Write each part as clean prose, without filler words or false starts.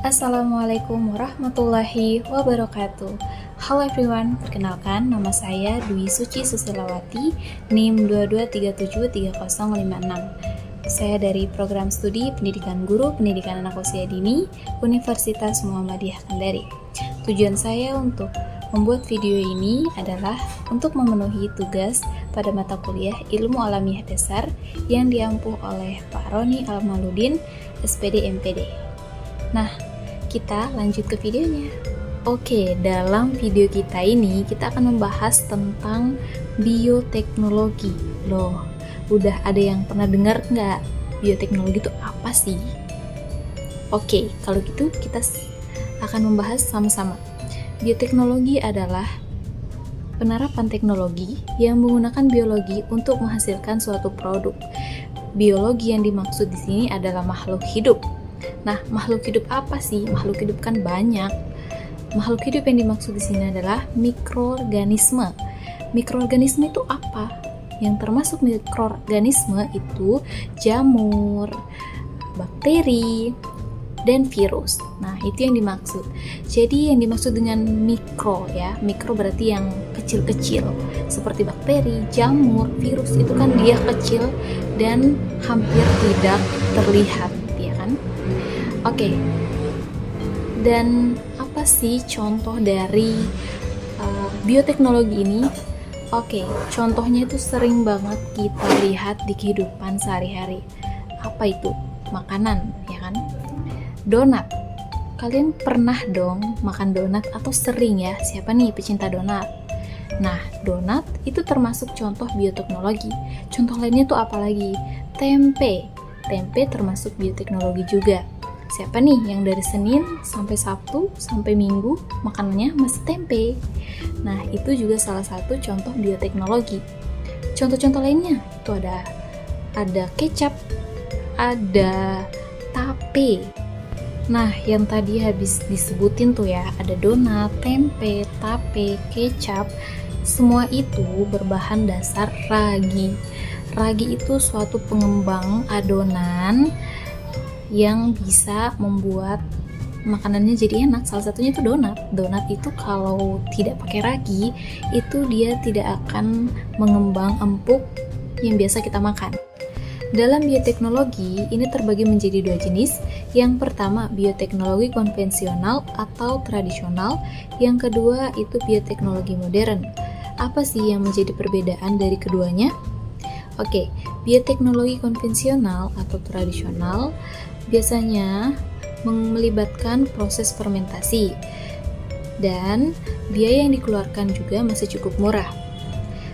Assalamualaikum warahmatullahi wabarakatuh. Halo everyone, perkenalkan nama saya Dwi Suci Susilawati, NIM 22373056. Saya dari Program Studi Pendidikan Guru Pendidikan Anak Usia Dini, Universitas Muhammadiyah Kendari. Tujuan saya untuk membuat video ini adalah untuk memenuhi tugas pada mata kuliah Ilmu Alamiah Dasar yang diampu oleh Pak Roni Almaludin, SPD MPD. Nah, kita lanjut ke videonya. Oke, dalam video kita ini kita akan membahas tentang bioteknologi. Loh, udah ada yang pernah dengar nggak? Bioteknologi itu apa sih? Oke, kalau gitu kita akan membahas sama-sama. Bioteknologi adalah penerapan teknologi yang menggunakan biologi untuk menghasilkan suatu produk. Biologi yang dimaksud di sini adalah makhluk hidup. Nah, makhluk hidup apa sih? Makhluk hidup kan banyak. Makhluk hidup yang dimaksud di sini adalah mikroorganisme. Mikroorganisme itu apa? Yang termasuk mikroorganisme itu jamur, bakteri, dan virus. Nah, itu yang dimaksud. Jadi yang dimaksud dengan mikro ya, mikro berarti yang kecil-kecil. Seperti bakteri, jamur, virus itu kan dia kecil dan hampir tidak terlihat, ya kan? Oke. Dan apa sih contoh dari bioteknologi ini? Oke, contohnya itu sering banget kita lihat di kehidupan sehari-hari. Apa itu? Makanan, ya kan? Donat. Kalian pernah dong makan donat atau sering ya? Siapa nih pecinta donat? Nah, donat itu termasuk contoh bioteknologi. Contoh lainnya tuh apa lagi? Tempe. Tempe termasuk bioteknologi juga. Siapa nih yang dari Senin sampai Sabtu sampai Minggu makanannya masih tempe? Nah, itu juga salah satu contoh bioteknologi. Contoh-contoh lainnya itu ada kecap, ada tape. Nah, yang tadi habis disebutin tuh ya, ada donat, tempe, tape, kecap, semua itu berbahan dasar ragi. Ragi itu suatu pengembang adonan yang bisa membuat makanannya jadi enak. Salah satunya itu donat. Donat itu kalau tidak pakai ragi, itu dia tidak akan mengembang empuk yang biasa kita makan. Dalam bioteknologi, ini terbagi menjadi dua jenis. Yang pertama, bioteknologi konvensional atau tradisional. Yang kedua, itu bioteknologi modern. Apa sih yang menjadi perbedaan dari keduanya? Oke, bioteknologi konvensional atau tradisional biasanya melibatkan proses fermentasi dan biaya yang dikeluarkan juga masih cukup murah.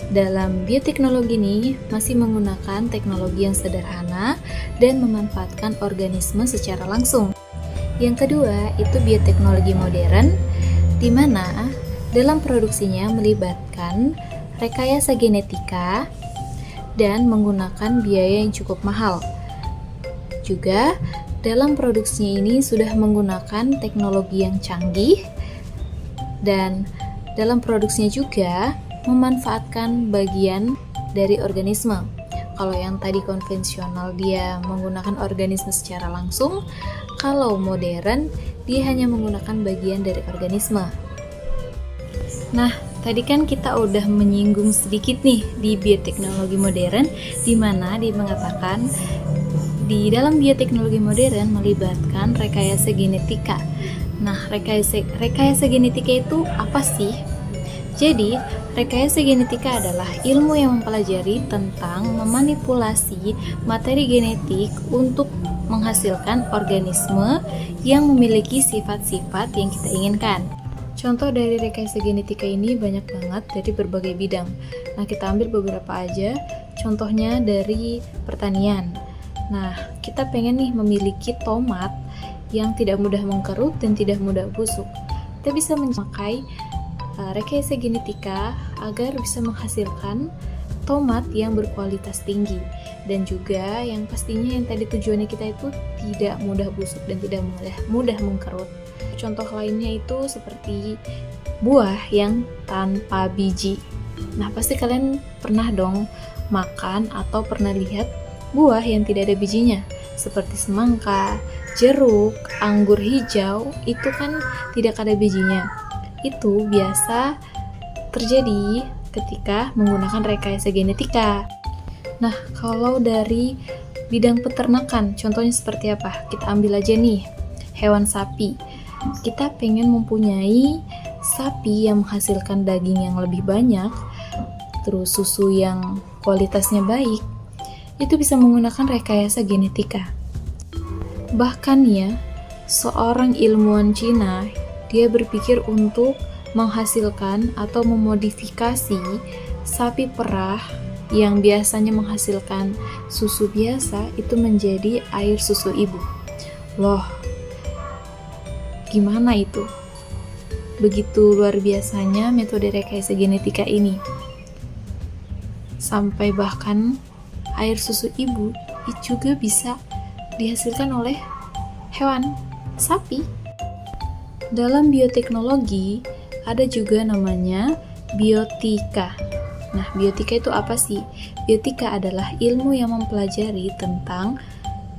Dalam bioteknologi ini masih menggunakan teknologi yang sederhana dan memanfaatkan organisme secara langsung. Yang kedua, itu bioteknologi modern, di mana dalam produksinya melibatkan rekayasa genetika dan menggunakan biaya yang cukup mahal. Juga dalam produksinya ini sudah menggunakan teknologi yang canggih dan dalam produksinya juga memanfaatkan bagian dari organisme. Kalau yang tadi konvensional dia menggunakan organisme secara langsung, kalau modern dia hanya menggunakan bagian dari organisme. Nah, tadi kan kita udah menyinggung sedikit nih di bioteknologi modern, di mana dia mengatakan di dalam bioteknologi modern melibatkan rekayasa genetika. Nah, rekayasa genetika itu apa sih? Jadi, rekayasa genetika adalah ilmu yang mempelajari tentang memanipulasi materi genetik untuk menghasilkan organisme yang memiliki sifat-sifat yang kita inginkan. Contoh dari rekayasa genetika ini banyak banget dari berbagai bidang. Nah, kita ambil beberapa aja. Contohnya dari pertanian. Nah, kita pengen nih memiliki tomat yang tidak mudah mengkerut dan tidak mudah busuk. Kita bisa memakai rekayasa genetika agar bisa menghasilkan tomat yang berkualitas tinggi dan juga yang pastinya yang tadi tujuannya kita itu tidak mudah busuk dan tidak mudah mengkerut. Contoh lainnya itu seperti buah yang tanpa biji. Nah, pasti kalian pernah dong makan atau pernah lihat buah yang tidak ada bijinya. seperti semangka, jeruk, anggur hijau, itu kan tidak ada bijinya. Itu biasa terjadi ketika menggunakan rekayasa genetika. Nah, kalau dari bidang peternakan, contohnya seperti apa? Kita ambil aja nih, hewan sapi. Kita pengen mempunyai sapi yang menghasilkan daging yang lebih banyak, terus susu yang kualitasnya baik, itu bisa menggunakan rekayasa genetika. Bahkan ya, seorang ilmuwan Cina, dia berpikir untuk menghasilkan atau memodifikasi sapi perah yang biasanya menghasilkan susu biasa itu menjadi air susu ibu. Loh, gimana itu? Begitu luar biasanya metode rekayasa genetika ini. Sampai bahkan air susu ibu itu juga bisa dihasilkan oleh hewan sapi. Dalam bioteknologi ada juga namanya biotika. Nah, biotika itu apa sih? Biotika adalah ilmu yang mempelajari tentang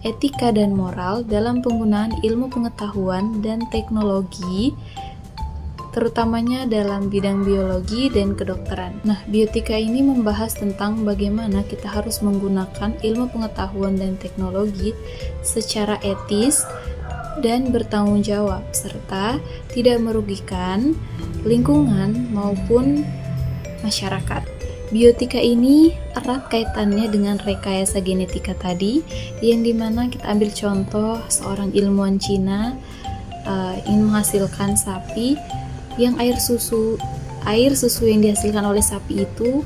etika dan moral dalam penggunaan ilmu pengetahuan dan teknologi, terutamanya dalam bidang biologi dan kedokteran. Nah, biotika ini membahas tentang bagaimana kita harus menggunakan ilmu pengetahuan dan teknologi secara etis dan bertanggung jawab, serta tidak merugikan lingkungan maupun masyarakat. Biotika ini erat kaitannya dengan rekayasa genetika tadi, yang dimana kita ambil contoh seorang ilmuwan Cina ingin menghasilkan sapi yang air susu yang dihasilkan oleh sapi itu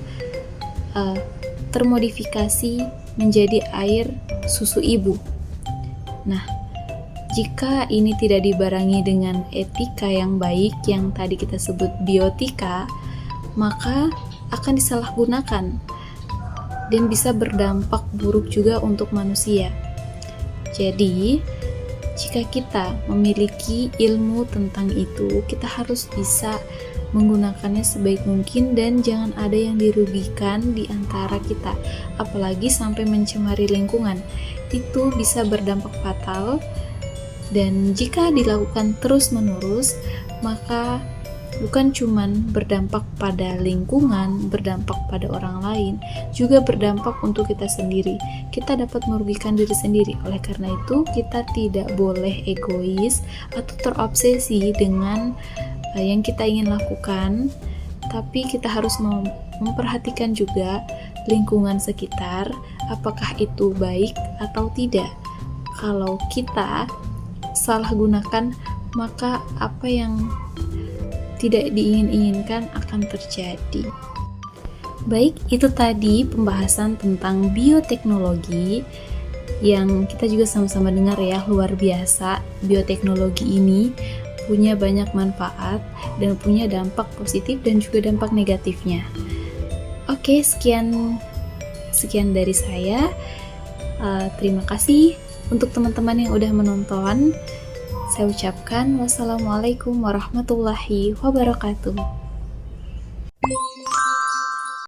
termodifikasi menjadi air susu ibu. Nah, jika ini tidak dibarengi dengan etika yang baik yang tadi kita sebut biotika, maka akan disalahgunakan dan bisa berdampak buruk juga untuk manusia. Jadi, jika kita memiliki ilmu tentang itu, kita harus bisa menggunakannya sebaik mungkin dan jangan ada yang dirugikan di antara kita, apalagi sampai mencemari lingkungan. Itu bisa berdampak fatal, dan jika dilakukan terus-menerus, maka bukan cuman berdampak pada lingkungan, berdampak pada orang lain, juga berdampak untuk kita sendiri. Kita dapat merugikan diri sendiri. Oleh karena itu, kita tidak boleh egois atau terobsesi dengan yang kita ingin lakukan, tapi kita harus memperhatikan juga lingkungan sekitar, apakah itu baik atau tidak. Kalau kita salah gunakan, maka apa yang tidak diinginkan akan terjadi. Baik, itu tadi pembahasan tentang bioteknologi yang kita juga sama-sama dengar ya, luar biasa. Bioteknologi ini punya banyak manfaat dan punya dampak positif dan juga dampak negatifnya. Oke, sekian dari saya. Terima kasih untuk teman-teman yang udah menonton. Saya ucapkan wassalamualaikum warahmatullahi wabarakatuh.